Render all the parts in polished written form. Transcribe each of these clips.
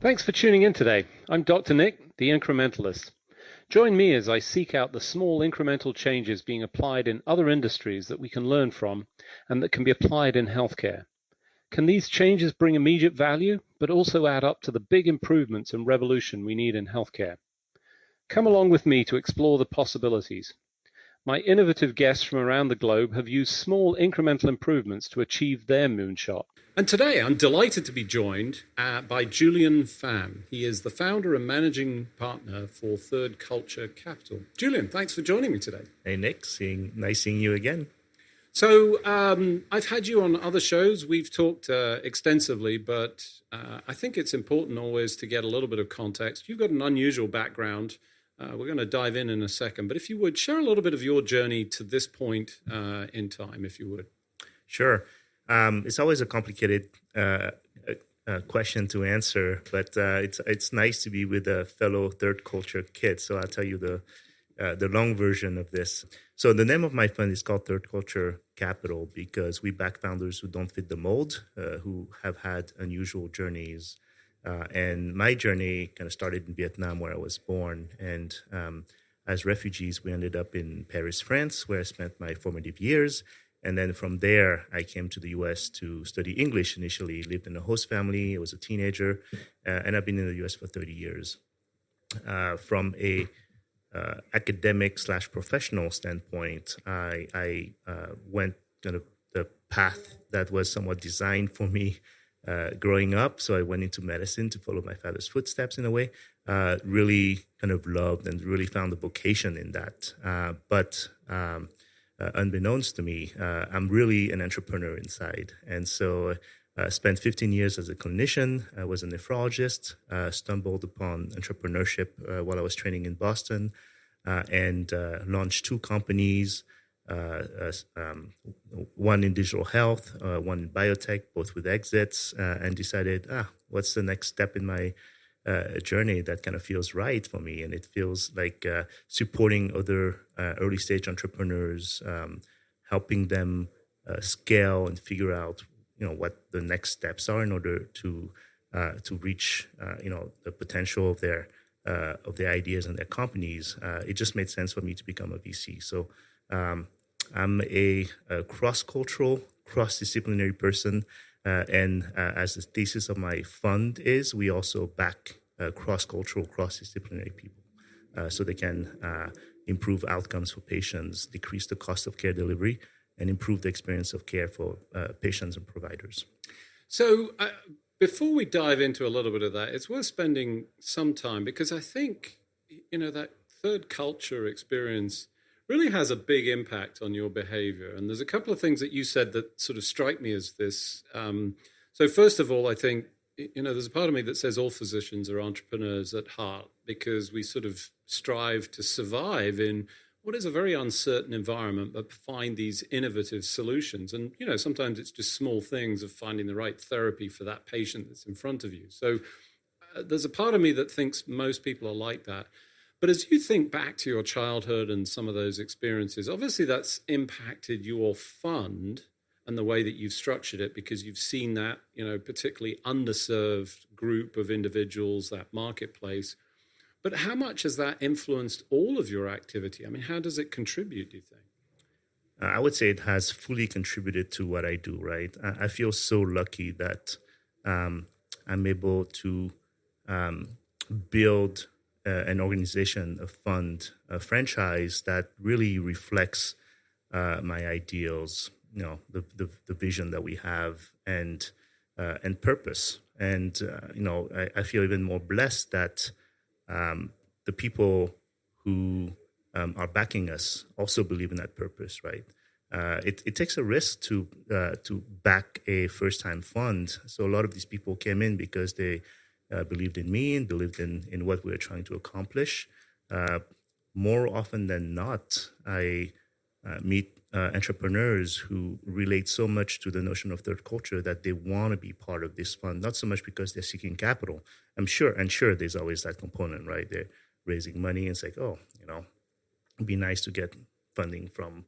Thanks for tuning in today. I'm Dr. Nick, the Incrementalist. Join me as I seek out the small incremental changes being applied in other industries that we can learn from and that can be applied in healthcare. Can these changes bring immediate value, but also add up to the big improvements and revolution we need in healthcare? Come along with me to explore the possibilities. My innovative guests from around the globe have used small incremental improvements to achieve their moonshot. And today I'm delighted to be joined by Julien Pham. He is the founder and managing partner for Third Culture Capital. Julien, thanks for joining me today. Hey, Nick. Nice seeing you again. So I've had you on other shows. We've talked extensively, but I think it's important always to get a little bit of context. You've got an unusual background. We're going to dive in a second. But if you would, share a little bit of your journey to this point in time, if you would. Sure. It's always a complicated question to answer, but it's nice to be with a fellow third culture kid. So I'll tell you the long version of this. So the name of my fund is called Third Culture Capital because we back founders who don't fit the mold, who have had unusual journeys. And my journey kind of started in Vietnam, where I was born. And as refugees, we ended up in Paris, France, where I spent my formative years. And then from there, I came to the U.S. to study English initially, lived in a host family. I was a teenager, and I've been in the U.S. for 30 years. From a academic/professional standpoint, I went kind of the path that was somewhat designed for me growing up. So I went into medicine to follow my father's footsteps in a way. Really kind of loved and really found a vocation in that. But unbeknownst to me, I'm really an entrepreneur inside. And so I spent 15 years as a clinician. I was a nephrologist, stumbled upon entrepreneurship while I was training in Boston, and launched two companies, one in digital health, one in biotech, both with exits, and decided, what's the next step in my journey that kind of feels right for me? And it feels like supporting other early stage entrepreneurs, helping them scale and figure out, what the next steps are in order to reach, the potential of their ideas and their companies. It just made sense for me to become a VC. So I'm a cross-cultural, cross-disciplinary person. And as the thesis of my fund is, we also back cross-cultural, cross-disciplinary people so they can improve outcomes for patients, decrease the cost of care delivery, and improve the experience of care for patients and providers. So before we dive into a little bit of that, it's worth spending some time because I think, that third culture experience really has a big impact on your behavior. And there's a couple of things that you said that sort of strike me as this. So first of all, I think, there's a part of me that says all physicians are entrepreneurs at heart because we sort of strive to survive in what is a very uncertain environment, but find these innovative solutions. And, sometimes it's just small things of finding the right therapy for that patient that's in front of you. So there's a part of me that thinks most people are like that. But as you think back to your childhood and some of those experiences, obviously that's impacted your fund and the way that you've structured it because you've seen that, particularly underserved group of individuals, that marketplace. But how much has that influenced all of your activity? I mean, how does it contribute, do you think? I would say it has fully contributed to what I do, right? I feel so lucky that I'm able to build an organization, a fund, a franchise that really reflects my ideals, the vision that we have and purpose. And, I feel even more blessed that the people who are backing us also believe in that purpose, right? It takes a risk to back a first-time fund. So a lot of these people came in because they believed in me and believed in what we were trying to accomplish. More often than not, I meet entrepreneurs who relate so much to the notion of third culture that they want to be part of this fund, not so much because they're seeking capital. I'm sure there's always that component, right? They're raising money and it's like, it'd be nice to get funding from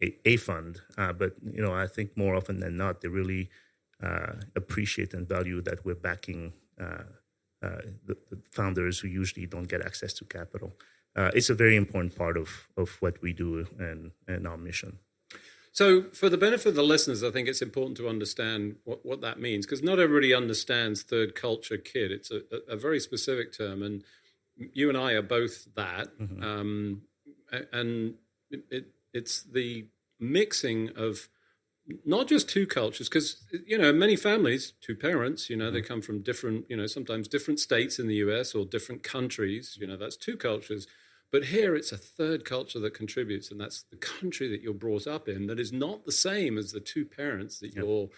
a fund. But, I think more often than not, they really appreciate and value that we're backing the founders who usually don't get access to capital. It's a very important part of what we do and our mission. So for the benefit of the listeners, I think it's important to understand what that means, because not everybody understands third culture kid. It's a very specific term, and you and I are both that. Mm-hmm. And it's the mixing of not just two cultures, because, many families, two parents, mm-hmm. they come from different, sometimes different states in the US or different countries, that's two cultures. But here it's a third culture that contributes, and that's the country that you're brought up in that is not the same as the two parents that you're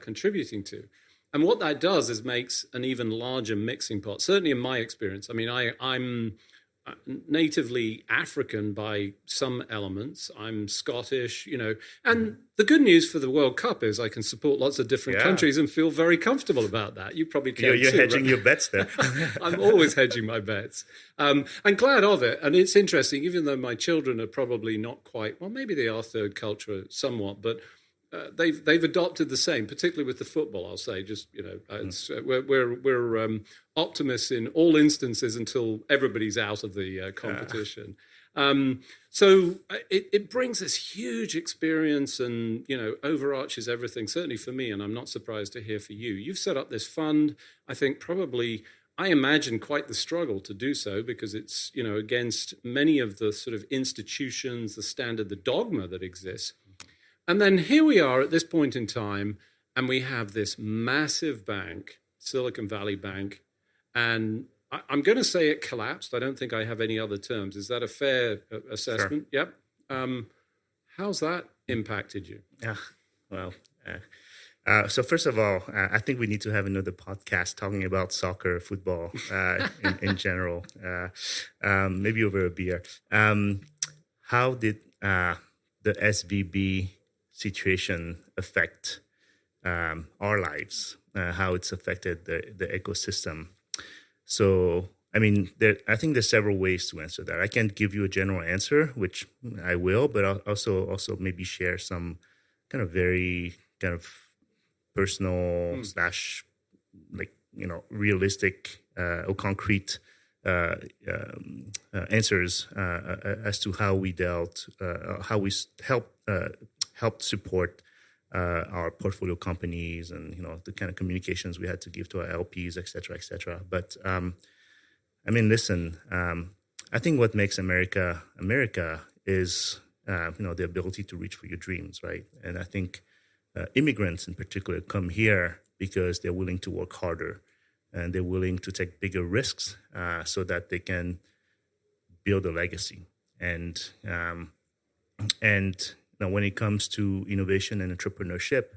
contributing to. And what that does is makes an even larger mixing pot. Certainly in my experience, I mean, I'm natively African by some elements. I'm Scottish, and the good news for the World Cup is I can support lots of different countries and feel very comfortable about that. You probably can. You're hedging your bets there. I'm always hedging my bets. I'm glad of it. And it's interesting, even though my children are probably not quite, well, maybe they are third culture somewhat, but they've adopted the same, particularly with the football. I'll say, just we're optimists in all instances until everybody's out of the competition. So it brings this huge experience and overarches everything. Certainly for me, and I'm not surprised to hear for you. You've set up this fund. I think probably, I imagine, quite the struggle to do so, because it's against many of the sort of institutions, the standard, the dogma that exists. And then here we are at this point in time, and we have this massive bank, Silicon Valley Bank, and I'm going to say it collapsed. I don't think I have any other terms. Is that a fair assessment? Sure. Yep. How's that impacted you? Yeah. Well, so first of all, I think we need to have another podcast talking about soccer, football in general, maybe over a beer. How did the SVB situation affect our lives, how it's affected the ecosystem? So, I mean, I think there's several ways to answer that. I can't give you a general answer, which I will, but I'll also maybe share some kind of very kind of personal / realistic or concrete answers as to how we dealt, how we helped support our portfolio companies, and the kind of communications we had to give to our LPs, et cetera, et cetera. But I mean, listen, I think what makes America is the ability to reach for your dreams, right? And I think immigrants in particular come here because they're willing to work harder, and they're willing to take bigger risks so that they can build a legacy. And when it comes to innovation and entrepreneurship,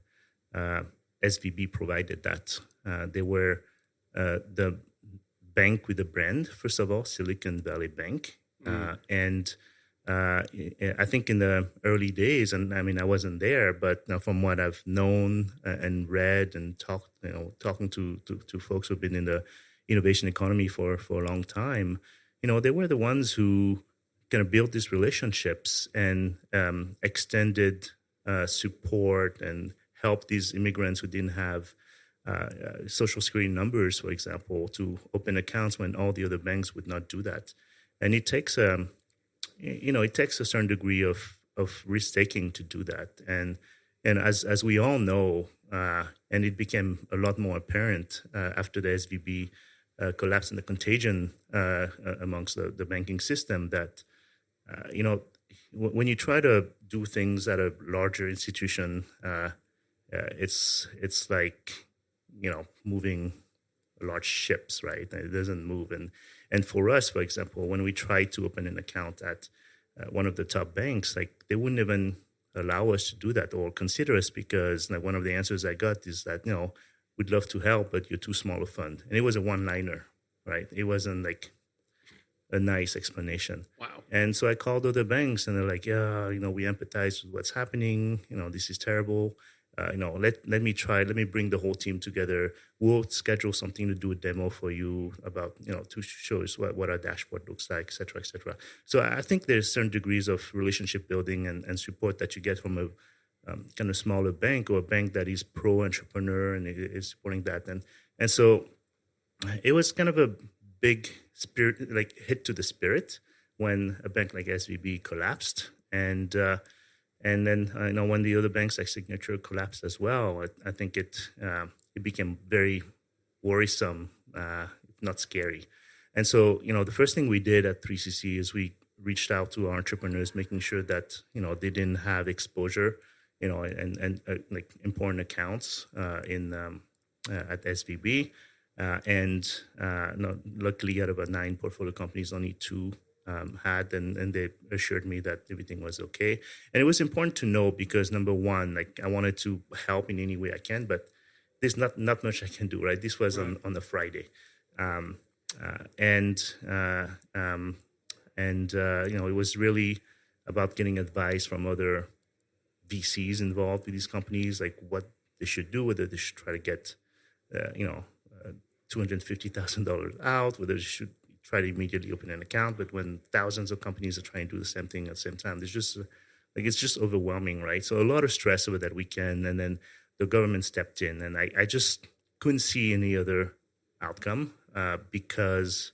SVB provided that. They were the bank with a brand, first of all, Silicon Valley Bank. And I think in the early days, and I mean, I wasn't there, but from what I've known and read and talking to folks who've been in the innovation economy for a long time, they were the ones who kind of built these relationships and extended support and helped these immigrants who didn't have social security numbers, for example, to open accounts when all the other banks would not do that. And it takes a certain degree of risk-taking to do that. And as we all know, and it became a lot more apparent after the SVB collapse and the contagion amongst the banking system, that when you try to do things at a larger institution, it's like moving large ships, right? It doesn't move. And for us, for example, when we tried to open an account at one of the top banks, like they wouldn't even allow us to do that or consider us, because one of the answers I got is that we'd love to help, but you're too small a fund. And it was a one-liner, right? It wasn't like a nice explanation. Wow. And so I called other banks, and they're like, yeah, we empathize with what's happening. This is terrible. Let me bring the whole team together. We'll schedule something to do a demo for you about, to show us what our dashboard looks like, et cetera, et cetera. So I think there's certain degrees of relationship building and support that you get from a kind of smaller bank, or a bank that is pro-entrepreneur and is supporting that. And so it was kind of a big spirit, like hit to the spirit when a bank like SVB collapsed, and then when the other banks like Signature collapsed as well. I think it became very worrisome, if not scary. And so the first thing we did at 3CC is we reached out to our entrepreneurs, making sure that they didn't have exposure, and like important accounts at SVB. Luckily, out of about 9 portfolio companies, only 2 had, and they assured me that everything was okay. And it was important to know because, number one, like I wanted to help in any way I can, but there's not much I can do, right? This was on a Friday. It was really about getting advice from other VCs involved with these companies, like what they should do, whether they should try to get, $250,000 out, whether they should try to immediately open an account. But when thousands of companies are trying to do the same thing at the same time, it's just overwhelming, right? So a lot of stress over that weekend, and then the government stepped in, and I just couldn't see any other outcome because,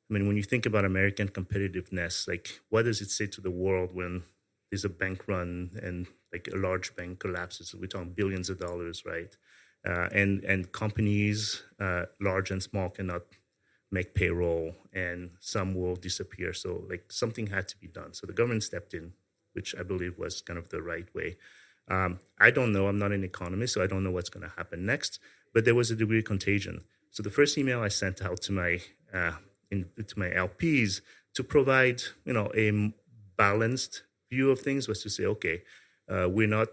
when you think about American competitiveness, like what does it say to the world when there's a bank run and like a large bank collapses? We're talking billions of dollars, right? And companies, large and small, cannot make payroll, and some will disappear. So like something had to be done. So the government stepped in, which I believe was kind of the right way. I don't know. I'm not an economist, so I don't know what's going to happen next. But there was a degree of contagion. So the first email I sent out to my LPs to provide a balanced view of things was to say, okay, we're not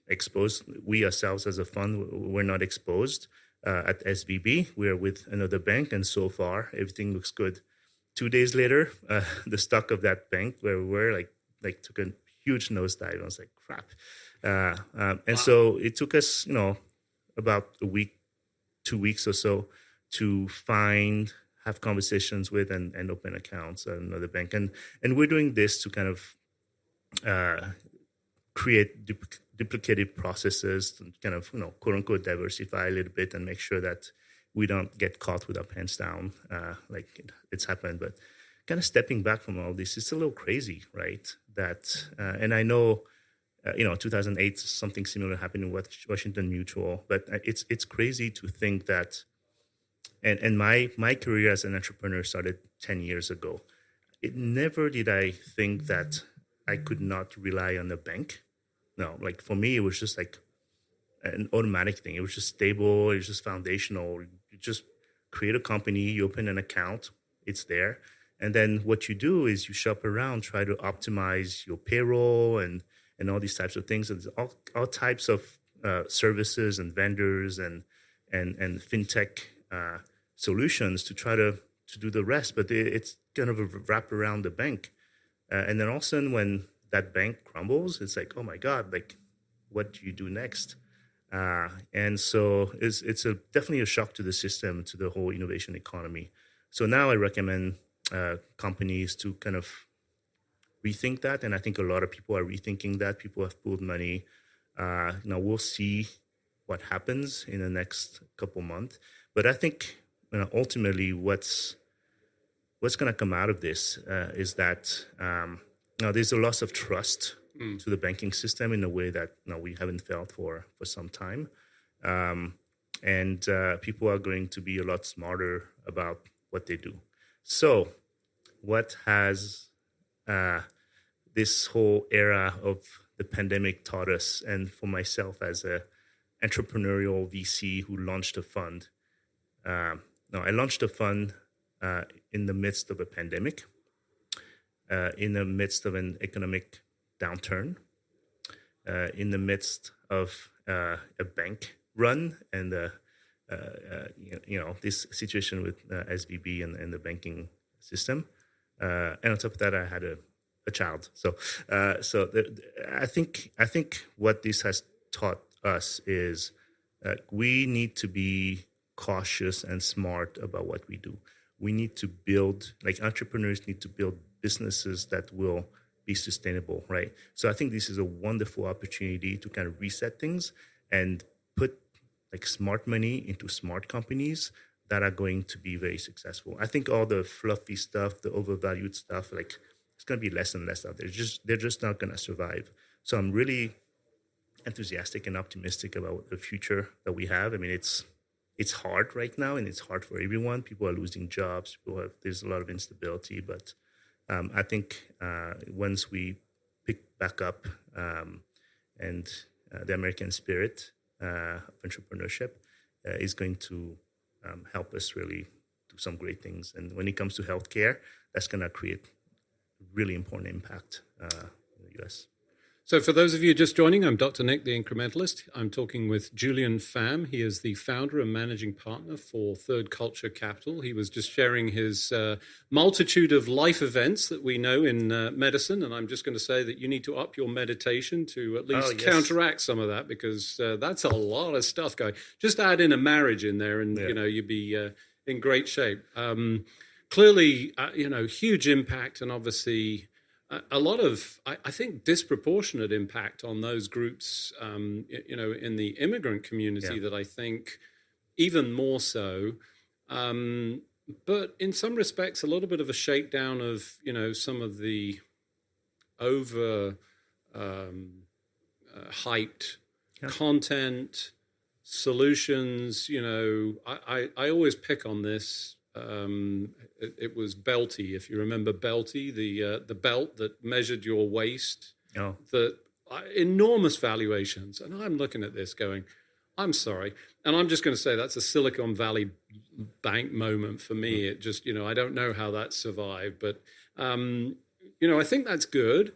exposed. We ourselves as a fund, we're not exposed at SVB. We're with another bank, and so far everything looks good. 2 days later, the stock of that bank where we were like took a huge nosedive. I was like, crap. So it took us, about a week, 2 weeks or so to have conversations with and open accounts at another bank. And we're doing this to kind of create duplicative processes and kind of, quote unquote, diversify a little bit and make sure that we don't get caught with our pants down like it's happened. But kind of stepping back from all this, it's a little crazy, right? And I know, 2008, something similar happened in Washington Mutual, but it's crazy to think that, and my career as an entrepreneur started 10 years ago. Never did I think that I could not rely on the bank. No, like for me, it was just like an automatic thing. It was just stable. It was just foundational. You just create a company, you open an account, it's there. And then what you do is you shop around, try to optimize your payroll and all these types of things. And there's all types of services and vendors and fintech solutions to try to do the rest. But it's kind of a wrap around the bank. And then all of a sudden when that bank crumbles, it's like, oh my God, like what do you do next? And so it's definitely a shock to the system, to the whole innovation economy. So now I recommend companies to kind of rethink that. And I think a lot of people are rethinking that. People have pooled money. Now we'll see what happens in the next couple months. But I think ultimately what's going to come out of this is that now there's a loss of trust to the banking system in a way that we haven't felt for some time. And people are going to be a lot smarter about what they do. So what has this whole era of the pandemic taught us, and for myself as a entrepreneurial VC who launched a fund, I launched a fund in the midst of a pandemic, in the midst of an economic downturn, in the midst of a bank run and this situation with SVB and the banking system. And on top of that, I had a child. So I think what this has taught us is we need to be cautious and smart about what we do. We need to build, like entrepreneurs need to build businesses that will be sustainable, right? So I think this is a wonderful opportunity to kind of reset things and put like smart money into smart companies that are going to be very successful. I think all the fluffy stuff, the overvalued stuff, like it's going to be less and less out there. They're just not going to survive. So I'm really enthusiastic and optimistic about the future that we have. I mean, it's hard right now, and it's hard for everyone. People are losing jobs. There's a lot of instability, but I think once we pick back up and the American spirit of entrepreneurship is going to help us really do some great things. And when it comes to healthcare, that's going to create really important impact in the U.S. So for those of you just joining, I'm Dr. Nick, the Incrementalist. I'm talking with Julien Pham. He is the founder and managing partner for Third Culture Capital. He was just sharing his multitude of life events that we know in medicine. And I'm just going to say that you need to up your meditation to at least counteract some of that, because that's a lot of stuff going. Just add in a marriage in there and, you'd be in great shape. Clearly, huge impact, and obviously a lot of, I think, disproportionate impact on those groups, in the immigrant community that I think even more so. But in some respects, a little bit of a shakedown of, some of the over hyped content, solutions. I always pick on this. It was Belty, if you remember Belty, the belt that measured your waist. Oh. That enormous valuations, and I'm looking at this going, I'm sorry, and I'm just going to say that's a Silicon Valley Bank moment for me. It just, I don't know how that survived, but I think that's good.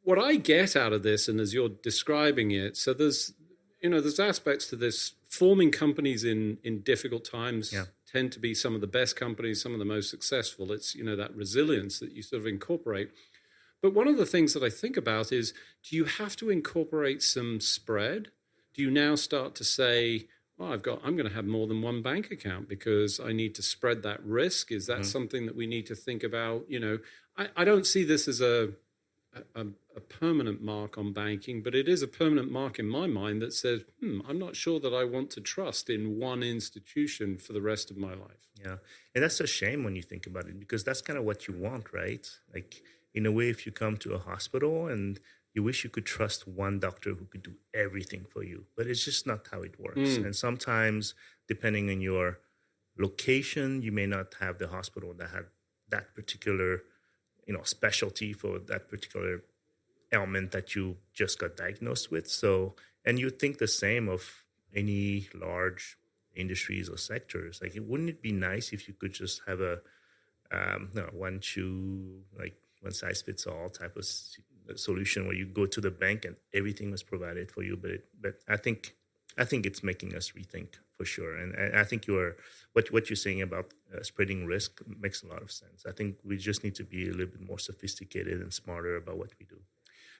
What I get out of this, and as you're describing it, so there's aspects to this. Forming companies in difficult times tend to be some of the best companies, some of the most successful. It's, that resilience that you sort of incorporate. But one of the things that I think about is, do you have to incorporate some spread? Do you now start to say, well, I'm going to have more than one bank account because I need to spread that risk? Is that something that we need to think about? I don't see this as a permanent mark on banking, but it is a permanent mark in my mind that says, I'm not sure that I want to trust in one institution for the rest of my life. Yeah. And that's a shame when you think about it, because that's kind of what you want, right? Like, in a way, if you come to a hospital and you wish you could trust one doctor who could do everything for you, but it's just not how it works. And sometimes, depending on your location, you may not have the hospital that have that particular specialty for that particular ailment that you just got diagnosed with. So, and you think the same of any large industries or sectors. Like, wouldn't it be nice if you could just have a one size fits all type of solution where you go to the bank and everything was provided for you? But I think it's making us rethink for sure. And I think what you're saying about spreading risk makes a lot of sense. I think we just need to be a little bit more sophisticated and smarter about what we do.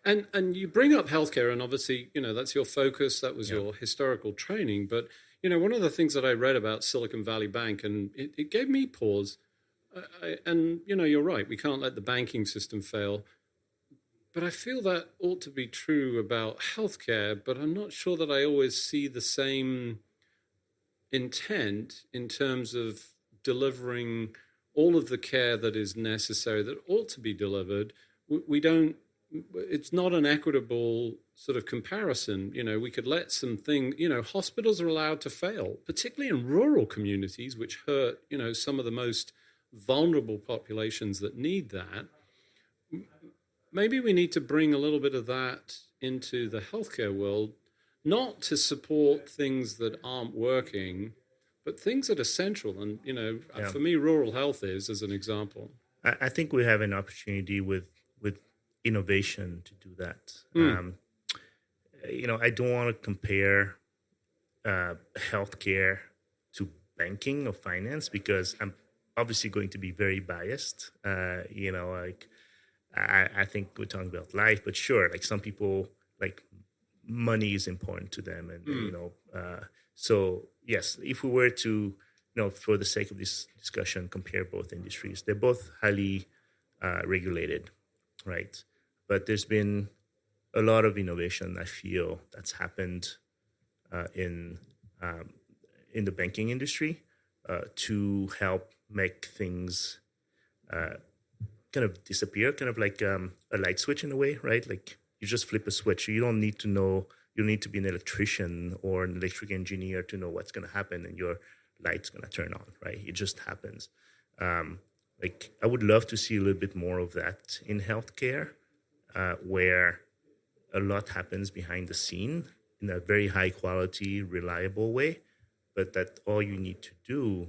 And you bring up healthcare, and obviously, that's your focus. That was your historical training. But, one of the things that I read about Silicon Valley Bank, and it gave me pause. You're right. We can't let the banking system fail. But I feel that ought to be true about healthcare, but I'm not sure that I always see the same intent in terms of delivering all of the care that is necessary, that ought to be delivered. We don't, it's not an equitable sort of comparison. We could let some things, hospitals are allowed to fail, particularly in rural communities, which hurt, some of the most vulnerable populations that need that. Maybe we need to bring a little bit of that into the healthcare world, not to support things that aren't working, but things that are central. And, for me, rural health is, as an example. I think we have an opportunity with innovation to do that. I don't want to compare healthcare to banking or finance, because I'm obviously going to be very biased. I think we're talking about life, but sure, like some people, like money is important to them. And, so yes, if we were to, for the sake of this discussion, compare both industries, they're both highly regulated, right? But there's been a lot of innovation, I feel, that's happened in the banking industry. to help make things kind of disappear, kind of like a light switch in a way, right? Like you just flip a switch. You don't need to know, you need to be an electrician or an electric engineer to know what's going to happen and your light's going to turn on, right? It just happens. Like I would love to see a little bit more of that in healthcare, where a lot happens behind the scene in a very high quality, reliable way, but that all you need to do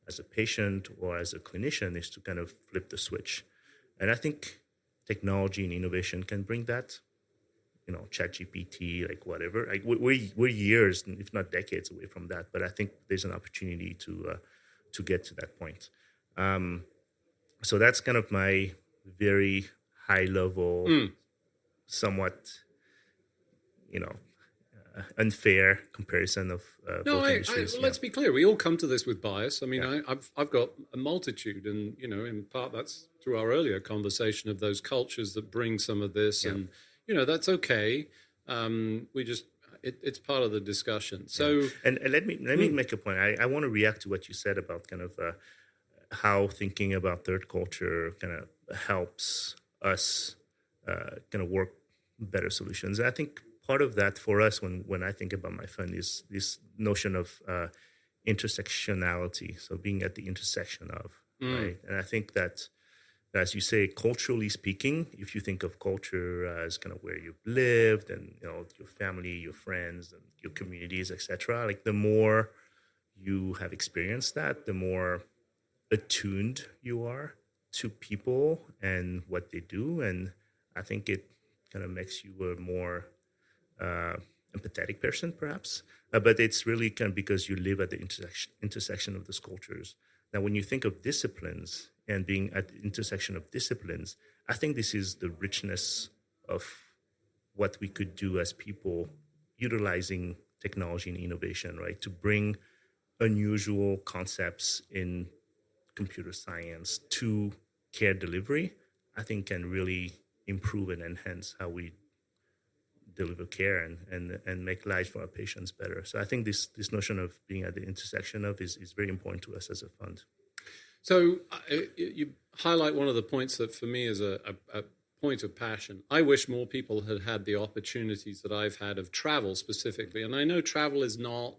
as a patient or as a clinician is to kind of flip the switch. And I think technology and innovation can bring that. You know, ChatGPT, like whatever. Like we're years, if not decades, away from that. But I think there's an opportunity to get to that point. So that's kind of my very high level, somewhat, unfair comparison of both industries. Let's be clear. We all come to this with bias. I mean, I've got a multitude, and in part that's through our earlier conversation of those cultures that bring some of this, and that's okay. It's part of the discussion. So, and let me make a point. I want to react to what you said about kind of how thinking about third culture kind of helps us kind of work better solutions. And I think part of that for us, when I think about my fund, is this notion of intersectionality. So being at the intersection of, right? And I think that, as you say, culturally speaking, if you think of culture as kind of where you've lived and your family, your friends, and your communities, etc., like the more you have experienced that, the more attuned you are to people and what they do, and I think it kind of makes you a more empathetic person, perhaps. But it's really kind of because you live at the intersection of those cultures. Now, when you think of disciplines and being at the intersection of disciplines, I think this is the richness of what we could do as people utilizing technology and innovation, right? To bring unusual concepts in computer science to care delivery, I think can really improve and enhance how we deliver care and make life for our patients better. So I think this notion of being at the intersection of is very important to us as a fund. So you highlight one of the points that for me is a point of passion. I wish more people had had the opportunities that I've had of travel specifically. And I know travel is not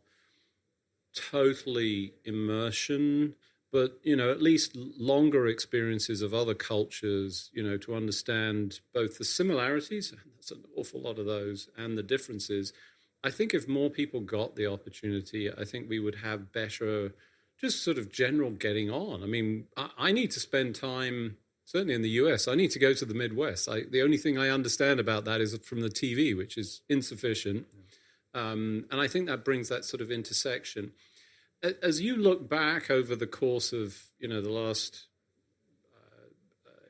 totally immersion, but, at least longer experiences of other cultures, to understand both the similarities, and there's an awful lot of those, and the differences. I think if more people got the opportunity, I think we would have better, just sort of general getting on. I mean, I need to spend time, certainly in the US, I need to go to the Midwest. The only thing I understand about that is from the TV, which is insufficient. And I think that brings that sort of intersection. As you look back over the course of, the last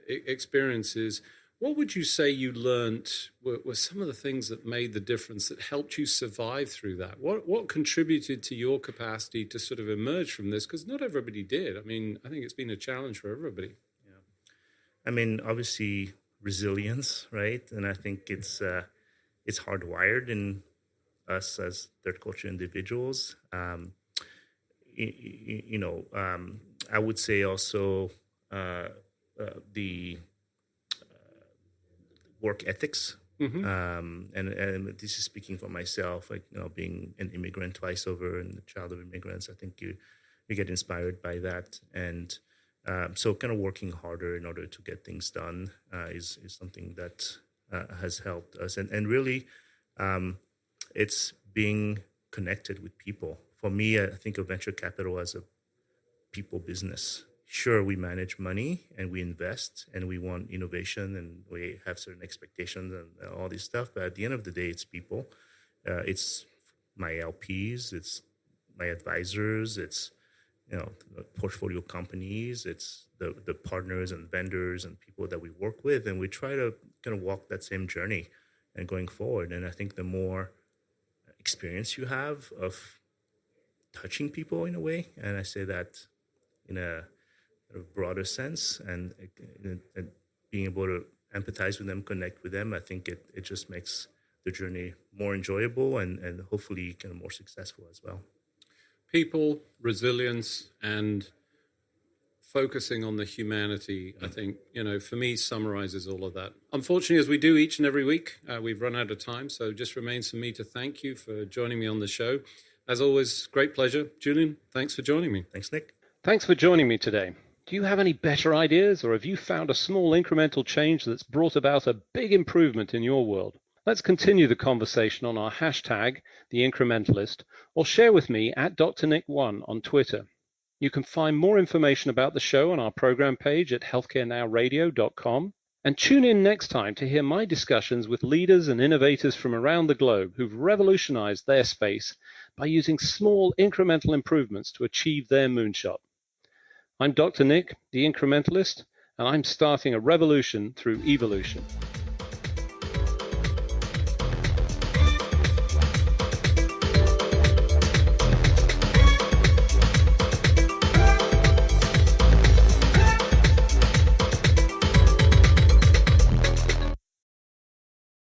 experiences, what would you say you learned were some of the things that made the difference, that helped you survive through that? What contributed to your capacity to sort of emerge from this? Because not everybody did. I mean, I think it's been a challenge for everybody. Yeah. I mean, obviously resilience, right? And I think it's hardwired in us as third culture individuals. I would say also the work ethics. Mm-hmm. And this is speaking for myself, like, being an immigrant twice over and the child of immigrants, I think you get inspired by that. And so kind of working harder in order to get things done is something that has helped us. And really, it's being connected with people. For me, I think of venture capital as a people business. Sure, we manage money and we invest and we want innovation and we have certain expectations and all this stuff. But at the end of the day, it's people. It's my LPs, it's my advisors, it's portfolio companies, it's the partners and vendors and people that we work with, and we try to kind of walk that same journey and going forward. And I think the more experience you have of touching people in a way, and I say that in a broader sense, and being able to empathize with them, connect with them, I think it just makes the journey more enjoyable and hopefully kind of more successful as well. people, resilience, and focusing on the humanity, I think, for me, summarizes all of that. Unfortunately, as we do each and every week, we've run out of time. So it just remains for me to thank you for joining me on the show. As always, great pleasure. Julien, thanks for joining me. Thanks, Nick. Thanks for joining me today. Do you have any better ideas, or have you found a small incremental change that's brought about a big improvement in your world? Let's continue the conversation on our hashtag, The Incrementalist, or share with me at DrNick1 on Twitter. You can find more information about the show on our program page at healthcarenowradio.com, and tune in next time to hear my discussions with leaders and innovators from around the globe who've revolutionized their space by using small incremental improvements to achieve their moonshot. I'm Dr. Nick, the Incrementalist, and I'm starting a revolution through evolution.